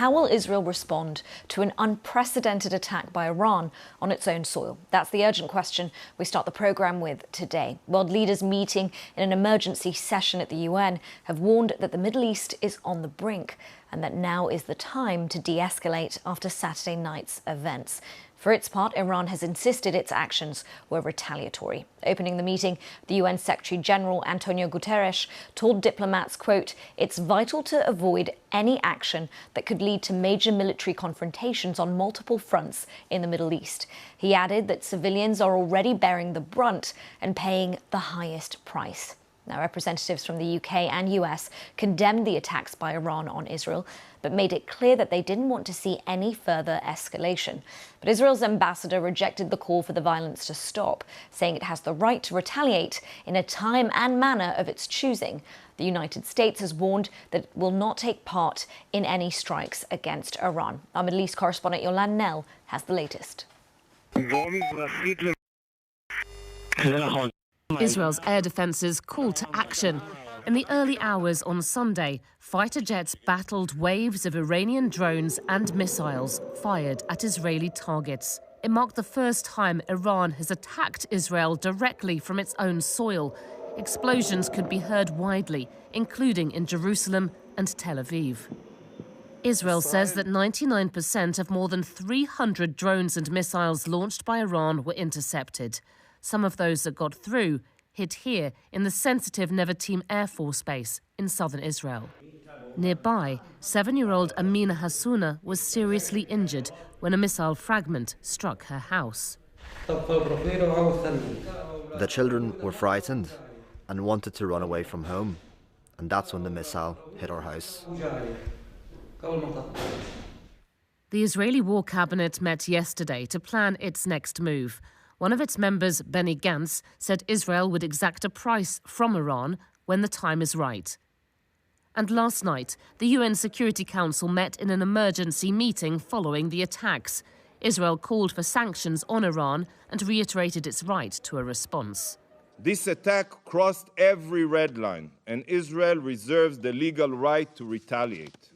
How will Israel respond to an unprecedented attack by Iran on its own soil? That's the urgent question we start the programme with today. World leaders meeting in an emergency session at the UN have warned that the Middle East is on the brink and that now is the time to de-escalate after Saturday night's events. For its part, Iran has insisted its actions were retaliatory. Opening the meeting, the UN Secretary-General Antonio Guterres told diplomats, quote, "It's vital to avoid any action that could lead to major military confrontations on multiple fronts in the Middle East." He added that civilians are already bearing the brunt and paying the highest price. Now, representatives from the UK and US condemned the attacks by Iran on Israel, but made it clear that they didn't want to see any further escalation. But Israel's ambassador rejected the call for the violence to stop, saying it has the right to retaliate in a time and manner of its choosing. The United States has warned that it will not take part in any strikes against Iran. Our Middle East correspondent Yolande Nell has the latest. Israel's air defences called to action. In the early hours on Sunday, fighter jets battled waves of Iranian drones and missiles fired at Israeli targets. It marked the first time Iran has attacked Israel directly from its own soil. Explosions could be heard widely, including in Jerusalem and Tel Aviv. Israel says that 99% of more than 300 drones and missiles launched by Iran were intercepted. Some of those that got through hit here in the sensitive Nevatim Air Force Base in southern Israel. Nearby, 7-year-old Amina Hassouna was seriously injured when a missile fragment struck her house. The children were frightened and wanted to run away from home, and that's when the missile hit our house. The Israeli War Cabinet met yesterday to plan its next move. One of its members, Benny Gantz, said Israel would exact a price from Iran when the time is right. And last night, the UN Security Council met in an emergency meeting following the attacks. Israel called for sanctions on Iran and reiterated its right to a response. This attack crossed every red line, and Israel reserves the legal right to retaliate.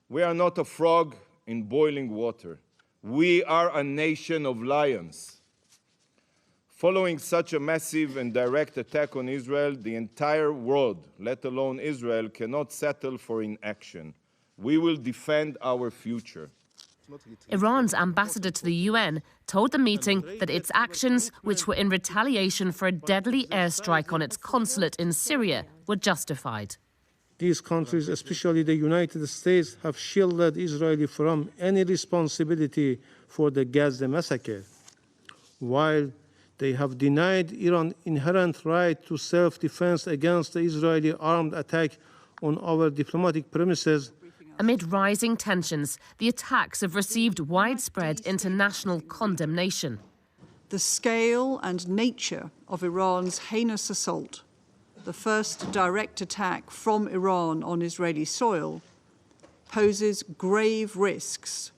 We are not a frog in boiling water. We are a nation of lions. Following such a massive and direct attack on Israel, the entire world, let alone Israel, cannot settle for inaction. We will defend our future. Iran's ambassador to the UN told the meeting that its actions, which were in retaliation for a deadly airstrike on its consulate in Syria, were justified. These countries, especially the United States, have shielded Israel from any responsibility for the Gaza massacre, while they have denied Iran's inherent right to self-defense against the Israeli armed attack on our diplomatic premises. Amid rising tensions, the attacks have received widespread international condemnation. The scale and nature of Iran's heinous assault, the first direct attack from Iran on Israeli soil, poses grave risks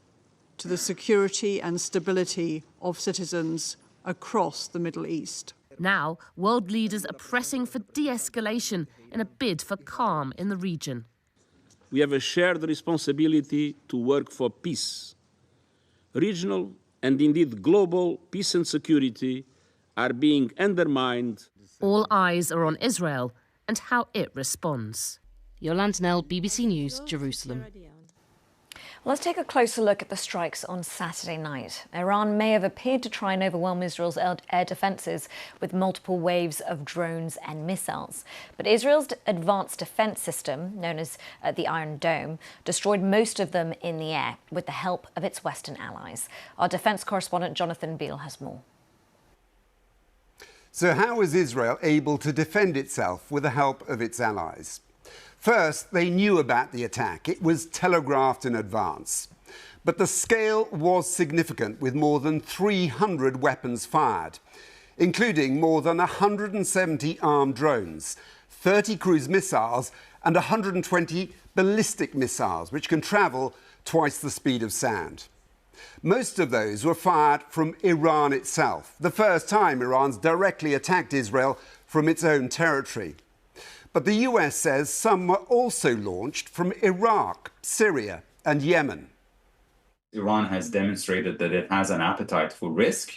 to the security and stability of citizens across the Middle East. Now, world leaders are pressing for de-escalation in a bid for calm in the region. We have a shared responsibility to work for peace. Regional and indeed global peace and security are being undermined. All eyes are on Israel and how it responds. Yolande Nell, BBC News, Jerusalem. Let's take a closer look at the strikes on Saturday night. Iran may have appeared to try and overwhelm Israel's air defences with multiple waves of drones and missiles. But Israel's advanced defence system, known as the Iron Dome, destroyed most of them in the air with the help of its Western allies. Our defence correspondent Jonathan Beale has more. So how was Israel able to defend itself with the help of its allies? First, they knew about the attack. It was telegraphed in advance. But the scale was significant, with more than 300 weapons fired, including more than 170 armed drones, 30 cruise missiles and 120 ballistic missiles, which can travel twice the speed of sound. Most of those were fired from Iran itself, the first time Iran's directly attacked Israel from its own territory. But the US says some were also launched from Iraq, Syria and Yemen. Iran has demonstrated that it has an appetite for risk,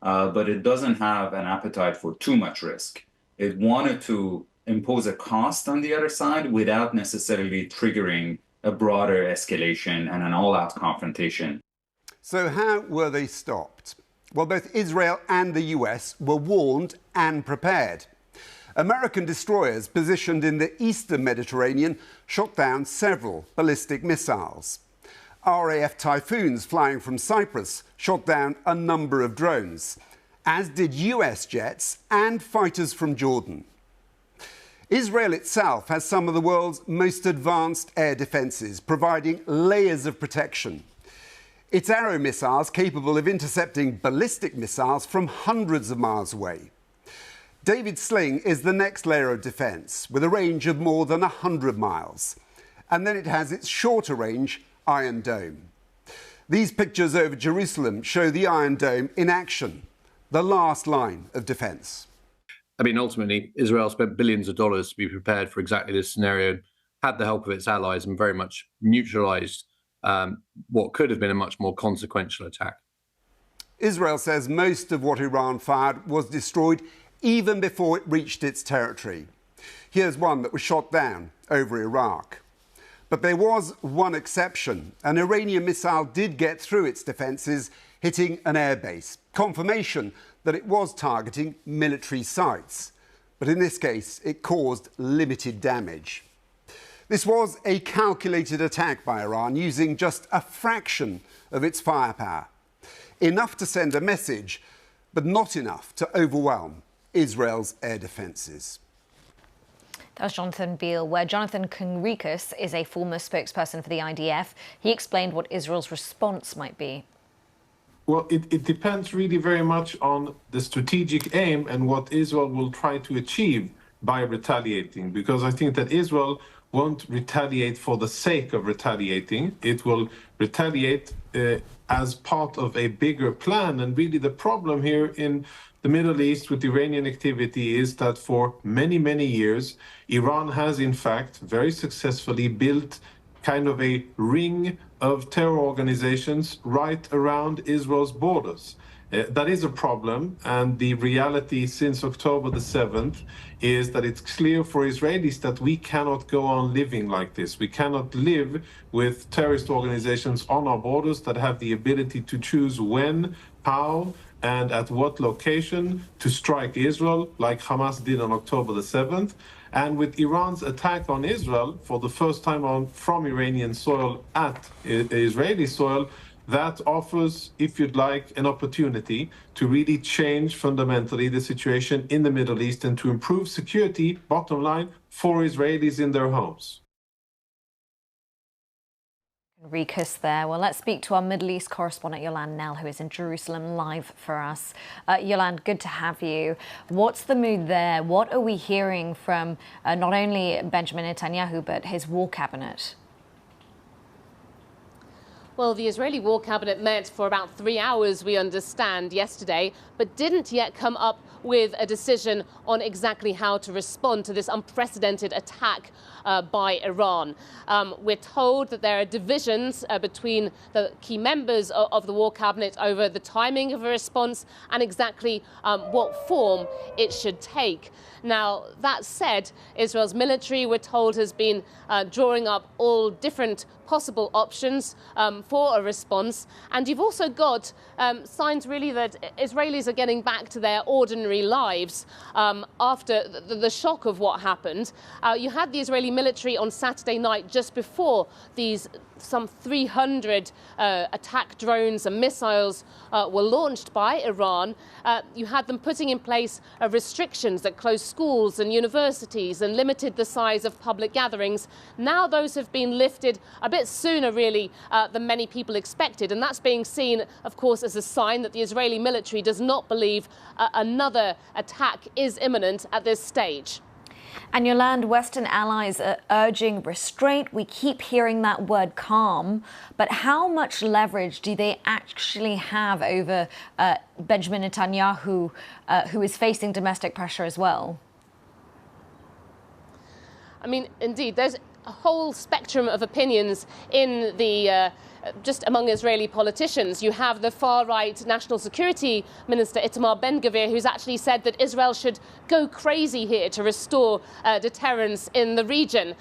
but it doesn't have an appetite for too much risk. It wanted to impose a cost on the other side without necessarily triggering a broader escalation and an all-out confrontation. So how were they stopped? Well, both Israel and the US were warned and prepared. American destroyers positioned in the eastern Mediterranean shot down several ballistic missiles. RAF Typhoons flying from Cyprus shot down a number of drones, as did US jets and fighters from Jordan. Israel itself has some of the world's most advanced air defences, providing layers of protection. Its Arrow missiles capable of intercepting ballistic missiles from hundreds of miles away. David Sling is the next layer of defence, with a range of more than 100 miles. And then it has its shorter range Iron Dome. These pictures over Jerusalem show the Iron Dome in action, the last line of defence. I mean, ultimately, Israel spent billions of dollars to be prepared for exactly this scenario, had the help of its allies, and very much neutralised what could have been a much more consequential attack. Israel says most of what Iran fired was destroyed even before it reached its territory. Here's one that was shot down over Iraq. But there was one exception. An Iranian missile did get through its defences, hitting an airbase. Confirmation that it was targeting military sites. But in this case, it caused limited damage. This was a calculated attack by Iran using just a fraction of its firepower. Enough to send a message, but not enough to overwhelm Israel's air defences. That was Jonathan Beale, where Jonathan Conricus is a former spokesperson for the IDF. He explained what Israel's response might be. Well, it depends really very much on the strategic aim and what Israel will try to achieve by retaliating, because I think that Israel won't retaliate for the sake of retaliating. It will retaliate as part of a bigger plan. And really the problem here in the Middle East with Iranian activity is that for many, many years, Iran has in fact very successfully built kind of a ring of terror organizations right around Israel's borders. That is a problem, and the reality since October the 7th is that it's clear for Israelis that we cannot go on living like this. We cannot live with terrorist organizations on our borders that have the ability to choose when, how, and at what location to strike Israel, like Hamas did on October the 7th. And with Iran's attack on Israel for the first time from Iranian soil at Israeli soil, that offers, if you'd like, an opportunity to really change fundamentally the situation in the Middle East and to improve security, bottom line, for Israelis in their homes. Ricus there. Well, let's speak to our Middle East correspondent, Yolande Knell, who is in Jerusalem live for us. Yolande, good to have you. What's the mood there? What are we hearing from not only Benjamin Netanyahu, but his war cabinet? Well, the Israeli war cabinet met for about 3 hours, we understand, yesterday, but didn't yet come up with a decision on exactly how to respond to this unprecedented attack by Iran. We're told that there are divisions between the key members of the war cabinet over the timing of a response and exactly what form it should take. Now, that said, Israel's military, we're told, has been drawing up all different possible options for a response. And you've also got signs, really, that Israelis are getting back to their ordinary lives after the shock of what happened. You had the Israeli military on Saturday night, just before these some 300 attack drones and missiles were launched by Iran. You had them putting in place restrictions that closed schools and universities and limited the size of public gatherings. Now those have been lifted a bit sooner, really, than many people expected. And that's being seen, of course, as a sign that the Israeli military does not believe another attack is imminent at this stage. And Yolande, Western allies are urging restraint. We keep hearing that word calm, but how much leverage do they actually have over Benjamin Netanyahu, who is facing domestic pressure as well? I mean, indeed, there's a whole spectrum of opinions in the just among Israeli politicians. You have the far-right National Security Minister Itamar Ben-Gvir, who's actually said that Israel should go crazy here to restore deterrence in the region,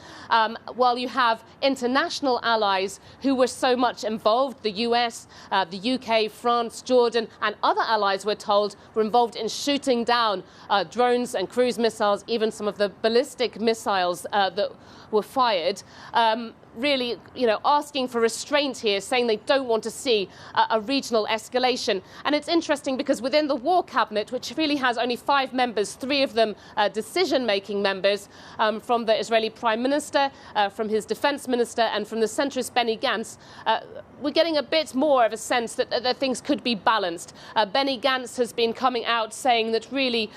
while you have international allies who were so much involved. The US, the UK, France, Jordan and other allies, we're told, were involved in shooting down drones and cruise missiles, even some of the ballistic missiles that were fired. Really, asking for restraint here, saying they don't want to see a regional escalation. And it's interesting because within the War Cabinet, which really has only 5 members, 3 of them decision-making members, from the Israeli Prime Minister, from his Defense Minister and from the centrist Benny Gantz, we're getting a bit more of a sense that things could be balanced. Benny Gantz has been coming out saying that really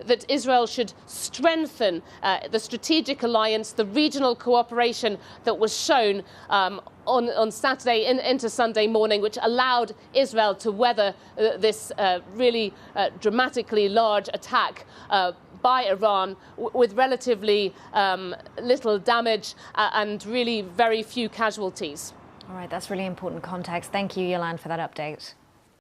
that Israel should strengthen the strategic alliance, the regional cooperation that was shown on Saturday into Sunday morning, which allowed Israel to weather this really dramatically large attack by Iran with relatively little damage and really very few casualties. All right, that's really important context. Thank you, Yolande, for that update.